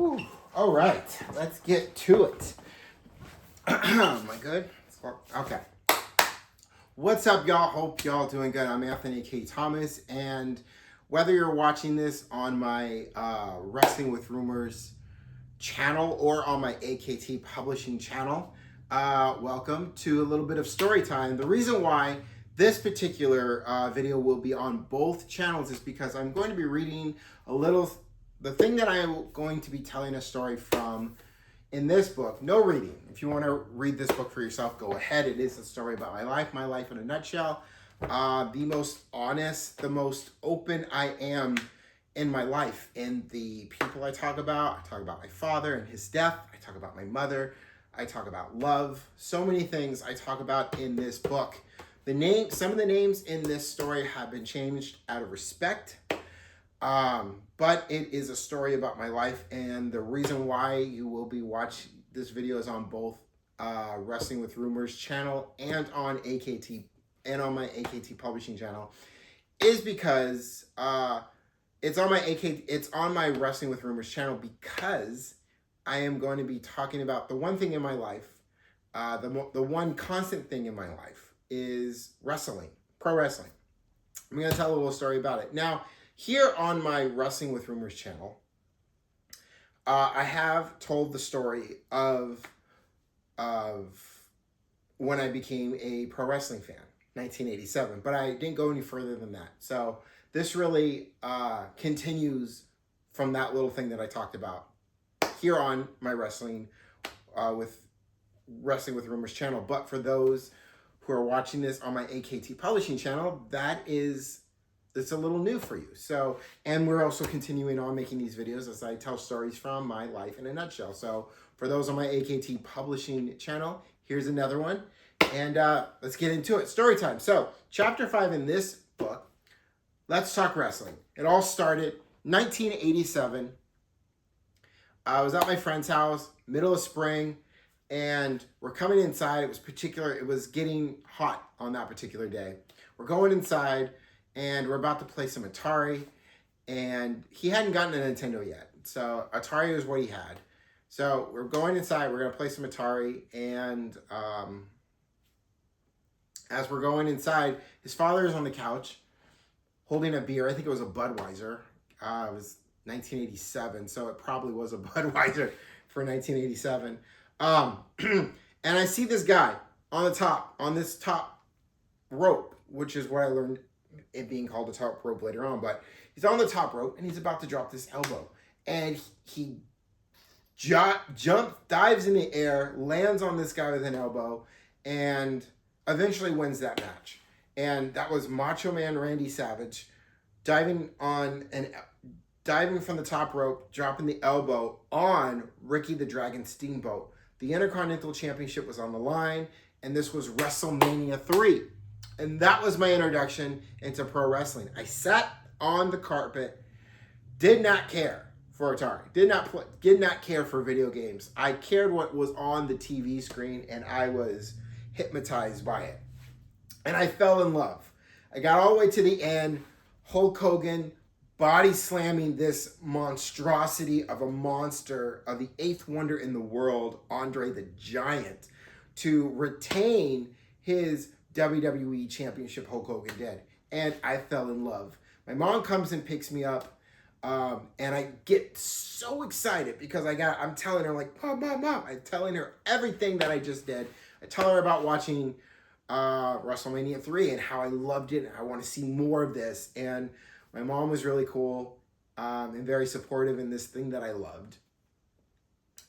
Whew. All right, let's get to it. Am I good? Okay. What's up, y'all? Hope y'all doing good. I'm Anthony K. Thomas, and whether you're watching this on my Wrestling with Rumors channel or on my AKT Publishing channel, welcome to a little bit of story time. The reason why this particular video will be on both channels is because I'm going to be reading the thing that I'm going to be telling a story from in this book. No reading. If you want to read this book for yourself, go ahead. It is a story about my life in a nutshell. The most honest, the most open I am in my life, in the people I talk about my father and his death. I talk about my mother. I talk about love. So many things I talk about in this book. Some of the names in this story have been changed out of respect. But it is a story about my life, and the reason why you will be watching this video is on both Wrestling with Rumors channel and on AKT and on my AKT Publishing channel is because it's on my Wrestling with Rumors channel because I am going to be talking about the one thing in my life, the one constant thing in my life is wrestling, pro wrestling. I'm going to tell a little story about it. Now, here on my Wrestling with Rumors channel, I have told the story of when I became a pro wrestling fan, 1987, but I didn't go any further than that. So this really continues from that little thing that I talked about here on my Wrestling with Rumors channel. But for those who are watching this on my AKT Publishing channel, it's a little new for you. So, and we're also continuing on making these videos as I tell stories from my life in a nutshell. So for those on my AKT Publishing channel, here's another one. And let's get into it. Story time. So chapter 5 in this book, Let's Talk Wrestling. It all started 1987. I was at my friend's house, middle of spring, and we're coming inside. It was getting hot on that particular day. We're going inside, and we're about to play some Atari, and he hadn't gotten a Nintendo yet. So Atari was what he had. So we're going inside, we're going to play some Atari, and as we're going inside, his father is on the couch holding a beer. I think it was a Budweiser. It was 1987, so it probably was a Budweiser for 1987. And I see this guy on this top rope, which is what I learned it being called the top rope later on, but he's on the top rope and he's about to drop this elbow, and he dives in the air, lands on this guy with an elbow, and eventually wins that match. And that was Macho Man Randy Savage diving from the top rope, dropping the elbow on Ricky the Dragon Steamboat. The Intercontinental Championship was on the line, and this was WrestleMania 3. And that was my introduction into pro wrestling. I sat on the carpet, did not care for Atari, did not care for video games. I cared what was on the TV screen, and I was hypnotized by it. And I fell in love. I got all the way to the end, Hulk Hogan body slamming this monstrosity of a monster of the eighth wonder in the world, Andre the Giant, to retain his WWE Championship. Hulk Hogan did. And I fell in love. My mom comes and picks me up, and I get so excited because I'm telling her, like, Mom. I'm telling her everything that I just did. I tell her about watching WrestleMania 3 and how I loved it and I want to see more of this. And my mom was really cool and very supportive in this thing that I loved.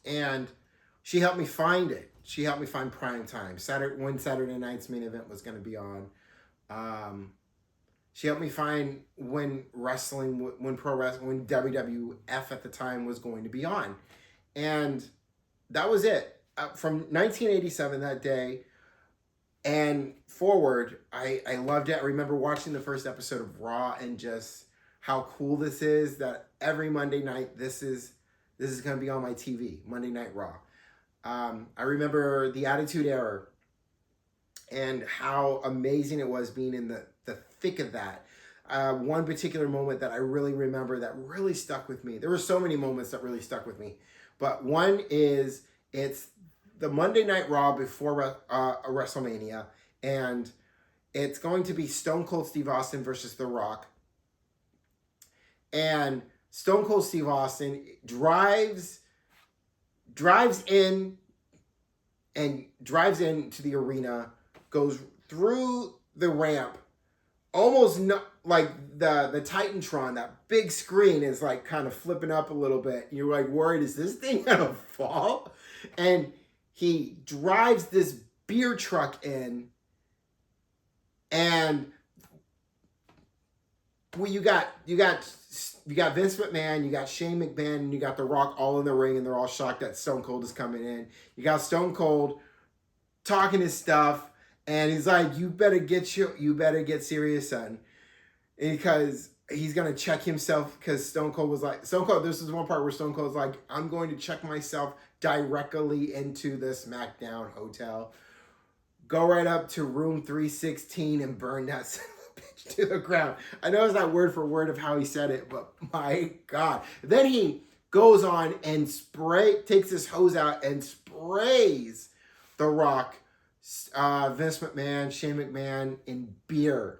And she helped me find it. She helped me find prime time. When Saturday night's main event was going to be on. She helped me find when WWF at the time was going to be on. And that was it. From 1987, that day, and forward, I loved it. I remember watching the first episode of Raw and just how cool this is, that every Monday night, this is going to be on my TV, Monday Night Raw. I remember the Attitude Era and how amazing it was being in the thick of that. one particular moment that I really remember that really stuck with me. There were so many moments that really stuck with me, but one is it's the Monday Night Raw before WrestleMania, and it's going to be Stone Cold Steve Austin versus The Rock. And Stone Cold Steve Austin drives in to the arena, goes through the ramp, almost like the Titantron, that big screen is like kind of flipping up a little bit. You're like worried, is this thing gonna fall? And he drives this beer truck in, and well, you got Vince McMahon, you got Shane McMahon, and you got The Rock all in the ring, and they're all shocked that Stone Cold is coming in. You got Stone Cold talking his stuff, and he's like, "You better get serious, son," because he's gonna check himself. Because Stone Cold was like, This is one part where Stone Cold's like, "I'm going to check myself directly into the SmackDown hotel, go right up to room 316 and burn that son of a bitch to the ground." I know it's not word for word of how he said it, but my God. Then he goes on and takes his hose out and sprays The Rock, Vince McMahon, Shane McMahon in beer.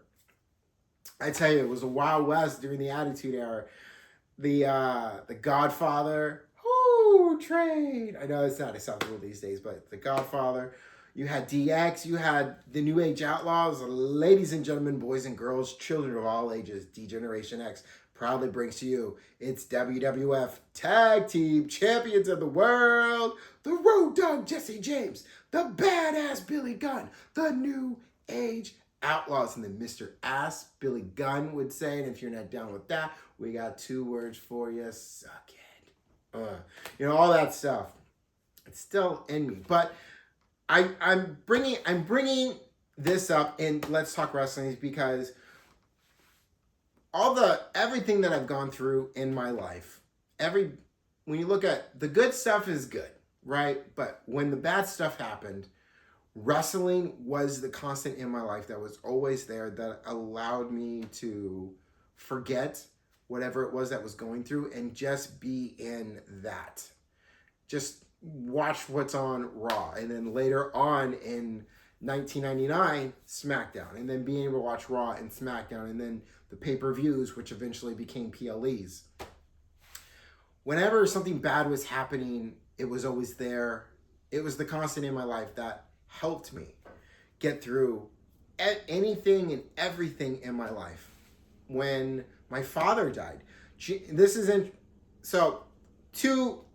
I tell you, it was a Wild West during the Attitude Era. The Godfather, trade. I know it's not a sound cool these days, but The Godfather. You had DX, you had the New Age Outlaws, ladies and gentlemen, boys and girls, children of all ages, D-Generation X proudly brings to you its WWF Tag Team Champions of the World, the Road Dogg Jesse James, the Badass Billy Gunn, the New Age Outlaws. And then Mr. Ass Billy Gunn would say, and if you're not down with that, we got 2 words for you: suck it. All that stuff. It's still in me, but I'm bringing this up in Let's Talk Wrestling because everything that I've gone through in my life, when you look at the good stuff is good, right? But when the bad stuff happened, wrestling was the constant in my life that was always there, that allowed me to forget whatever it was that was going through and just be in that. Just watch what's on Raw, and then later on in 1999, SmackDown, and then being able to watch Raw and SmackDown, and then the pay-per-views, which eventually became PLEs. Whenever something bad was happening, it was always there. It was the constant in my life that helped me get through anything and everything in my life. When my father died,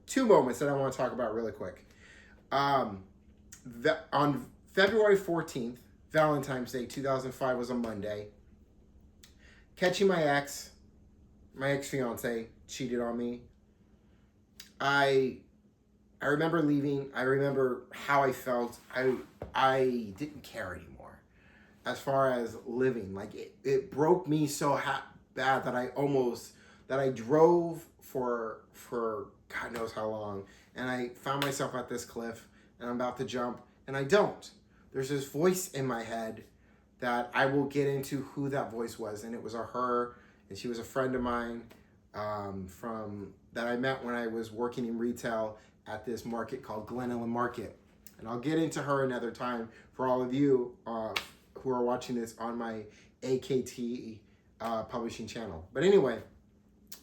two moments that I want to talk about really quick. On February 14th, Valentine's Day 2005 was a Monday. Catching my ex-fiance cheated on me. I remember leaving. I remember how I felt. I didn't care anymore as far as living. Like it broke me so bad that I drove for God knows how long, and I found myself at this cliff, and I'm about to jump, and I don't. There's this voice in my head that I will get into who that voice was, and it was her, and she was a friend of mine that I met when I was working in retail at this market called Glen Ellen Market. And I'll get into her another time for all of you who are watching this on my AKT publishing channel. But anyway,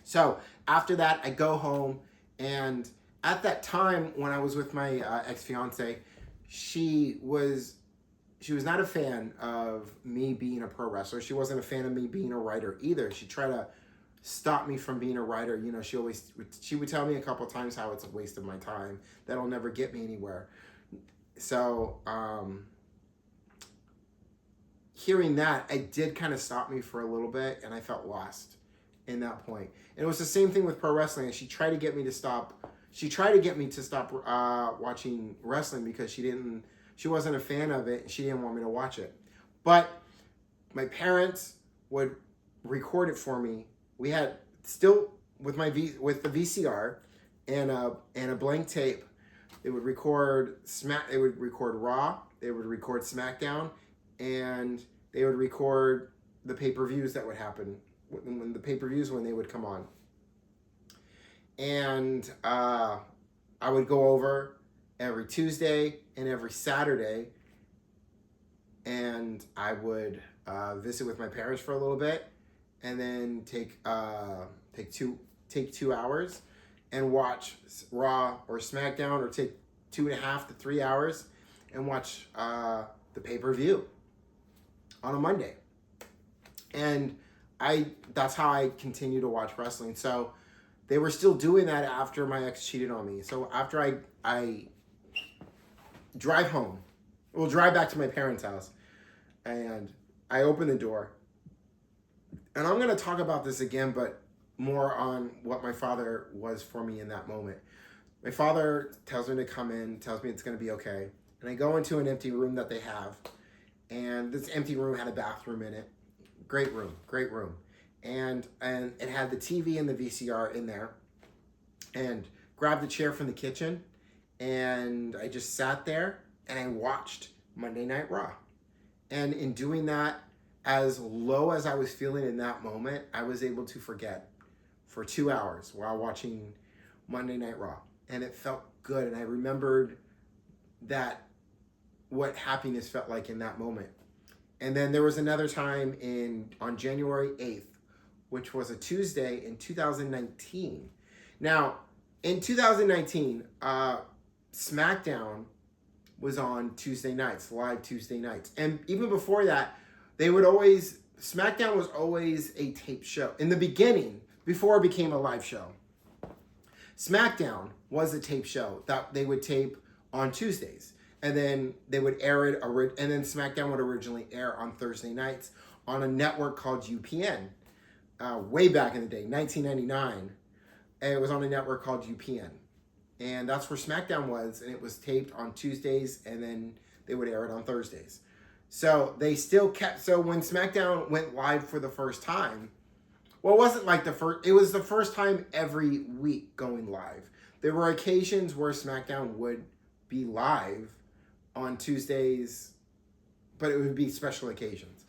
so after that, I go home, and at that time when I was with my ex-fiance, she was not a fan of me being a pro wrestler. She wasn't a fan of me being a writer either. She tried to stop me from being a writer. She would tell me a couple times how it's a waste of my time. That'll never get me anywhere. So hearing that, it did kind of stop me for a little bit, and I felt lost in that point. And it was the same thing with pro wrestling. She tried to get me to stop. She tried to get me to stop watching wrestling because she wasn't a fan of it, and she didn't want me to watch it. But my parents would record it for me. We had still with the VCR and a blank tape. They would record They would record Raw. They would record SmackDown, and they would record the pay-per-views that would happen, when they would come on. And I would go over every Tuesday and every Saturday, and I would visit with my parents for a little bit, and then take 2 hours and watch Raw or SmackDown, or take 2.5 to 3 hours and watch the pay-per-view on a Monday. And that's how I continue to watch wrestling. So they were still doing that after my ex cheated on me. So after I drive back to my parents' house, and I open the door. And I'm going to talk about this again, but more on what my father was for me in that moment. My father tells me to come in, tells me it's going to be okay. And I go into an empty room that they have. And this empty room had a bathroom in it. Great room. And it had the TV and the VCR in there. And grabbed the chair from the kitchen. And I just sat there and I watched Monday Night Raw. And in doing that, as low as I was feeling in that moment, I was able to forget for 2 hours while watching Monday Night Raw. And it felt good. And I remembered what happiness felt like in that moment. And then there was another time on January 8th, which was a Tuesday in 2019. Now, in 2019, SmackDown was on Tuesday nights, live Tuesday nights. And even before that, SmackDown was always a taped show. In the beginning, before it became a live show, SmackDown was a tape show that they would tape on Tuesdays. And then they would air it, and then SmackDown would originally air on Thursday nights on a network called UPN. Way back in the day, 1999. And it was on a network called UPN. And that's where SmackDown was, and it was taped on Tuesdays, and then they would air it on Thursdays. So they still kept, so when SmackDown went live for the first time, well, it wasn't like it was the first time every week going live. There were occasions where SmackDown would be live on Tuesdays, but it would be special occasions.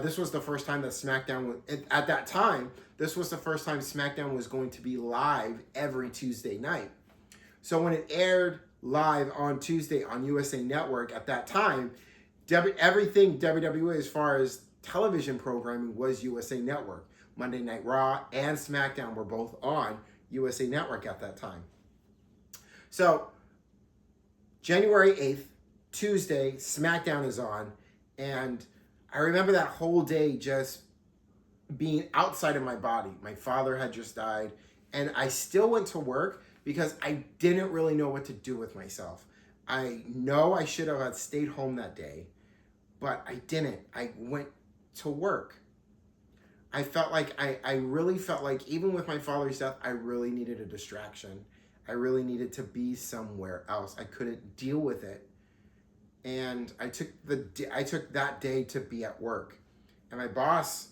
This was the first time that SmackDown, at that time, this was the first time SmackDown was going to be live every Tuesday night. So when it aired live on Tuesday on USA Network at that time, everything WWE as far as television programming was USA Network. Monday Night Raw and SmackDown were both on USA Network at that time. So January 8th, Tuesday, SmackDown is on, and I remember that whole day just being outside of my body. My father had just died, and I still went to work because I didn't really know what to do with myself. I know I should have stayed home that day, but I didn't. I went to work. I really felt like, even with my father's death, I really needed a distraction. I really needed to be somewhere else. I couldn't deal with it. And I took that day to be at work. And my boss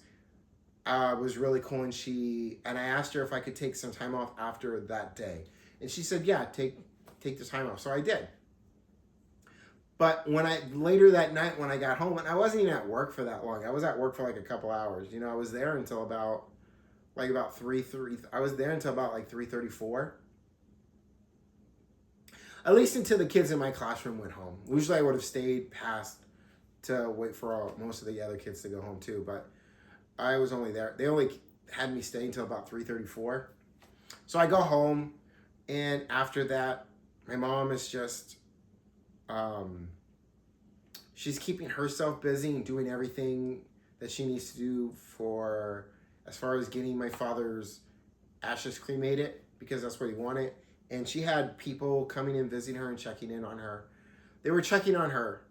was really cool, and I asked her if I could take some time off after that day. And she said, yeah, take the time off. So I did. But later that night when I got home, and I wasn't even at work for that long. I was at work for like a couple hours. You know, I was there until about 3:30. I was there until about 3:34. At least until the kids in my classroom went home. Usually I would have stayed past to wait for most of the other kids to go home too. But I was only there. They only had me stay until about 3:34. So I go home, and after that, my mom is just, she's keeping herself busy and doing everything that she needs to do as far as getting my father's ashes cremated, because that's what he wanted. And she had people coming in, visiting her and checking in on her. They were checking on her,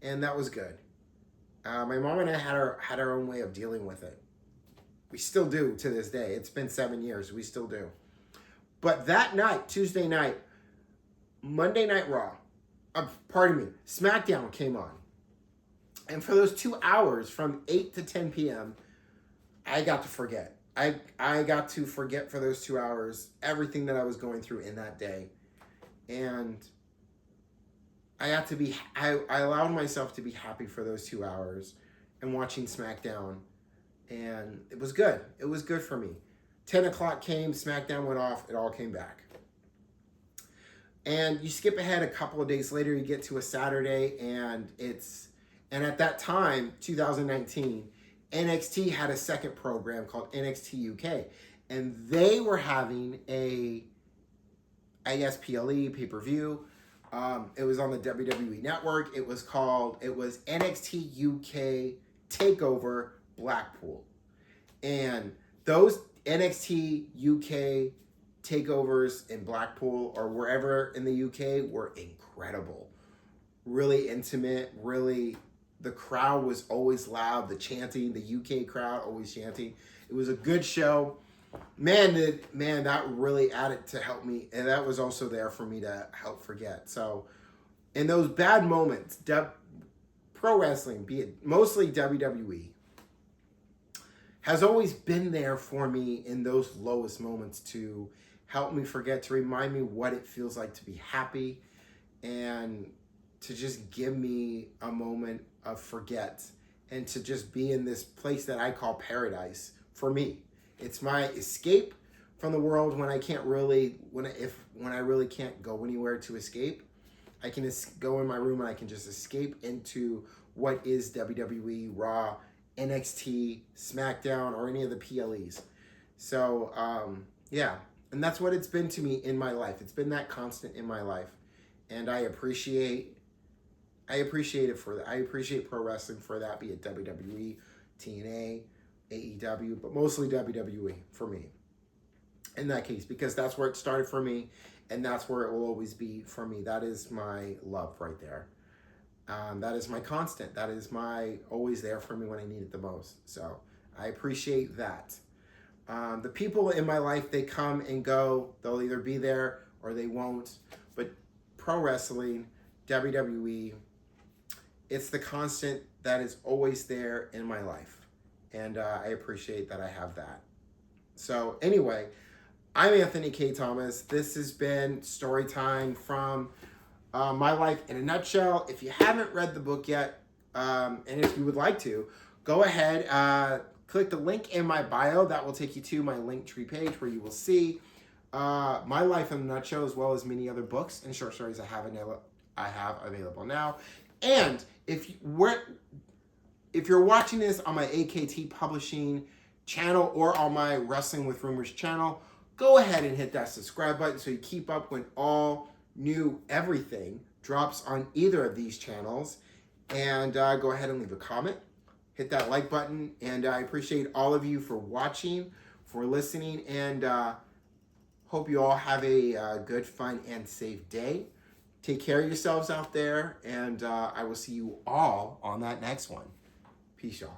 and that was good. My mom and I had our own way of dealing with it. We still do to this day. It's been 7 years. We still do. But that night, Tuesday night, Monday Night Raw, SmackDown came on. And for those 2 hours, from 8 to 10 p.m., I got to forget. I got to forget for those 2 hours everything that I was going through in that day. And I allowed myself to be happy for those 2 hours and watching SmackDown And it was good. It was good for me. 10 o'clock came, SmackDown went off, it all came back. And you skip ahead a couple of days later, you get to a Saturday, and at that time, 2019, NXT had a second program called NXT UK. And they were having a, I guess, PLE, pay-per-view. It was on the WWE Network. It was NXT UK TakeOver Blackpool. And those NXT UK takeovers in Blackpool or wherever in the UK were incredible. Really intimate, really, the crowd was always loud, the chanting, the UK crowd always chanting. It was a good show. Man, that really added to help me, and that was also there for me to help forget. So, in those bad moments, pro wrestling, be it mostly WWE, has always been there for me in those lowest moments to help me forget, to remind me what it feels like to be happy, and to just give me a moment of forget, and to just be in this place that I call paradise for me. It's my escape from the world when I can't really, when I really can't go anywhere to escape. I can go in my room and I can just escape into what is WWE, Raw, NXT, SmackDown, or any of the PLEs. So, yeah. And that's what it's been to me in my life. It's been that constant in my life. And I appreciate it for that. I appreciate pro wrestling for that, be it WWE, TNA, AEW, but mostly WWE for me in that case, because that's where it started for me, and that's where it will always be for me. That is my love right there. That is my constant. That is my always there for me when I need it the most. So I appreciate that. The people in my life, they come and go. They'll either be there or they won't. But pro wrestling, WWE, it's the constant that is always there in my life. And I appreciate that I have that. So anyway, I'm Anthony K. Thomas. This has been story time from my life in a nutshell. If you haven't read the book yet, and if you would like to, go ahead, click the link in my bio. That will take you to my Linktree page where you will see my life in a nutshell, as well as many other books and short stories I have available now. And if you're watching this on my AKT Publishing channel or on my Wrestling with Rumors channel, go ahead and hit that subscribe button so you keep up when all new everything drops on either of these channels. And go ahead and leave a comment. Hit that like button. And I appreciate all of you for watching, for listening, and hope you all have a good, fun, and safe day. Take care of yourselves out there, and I will see you all on that next one. Peace, y'all.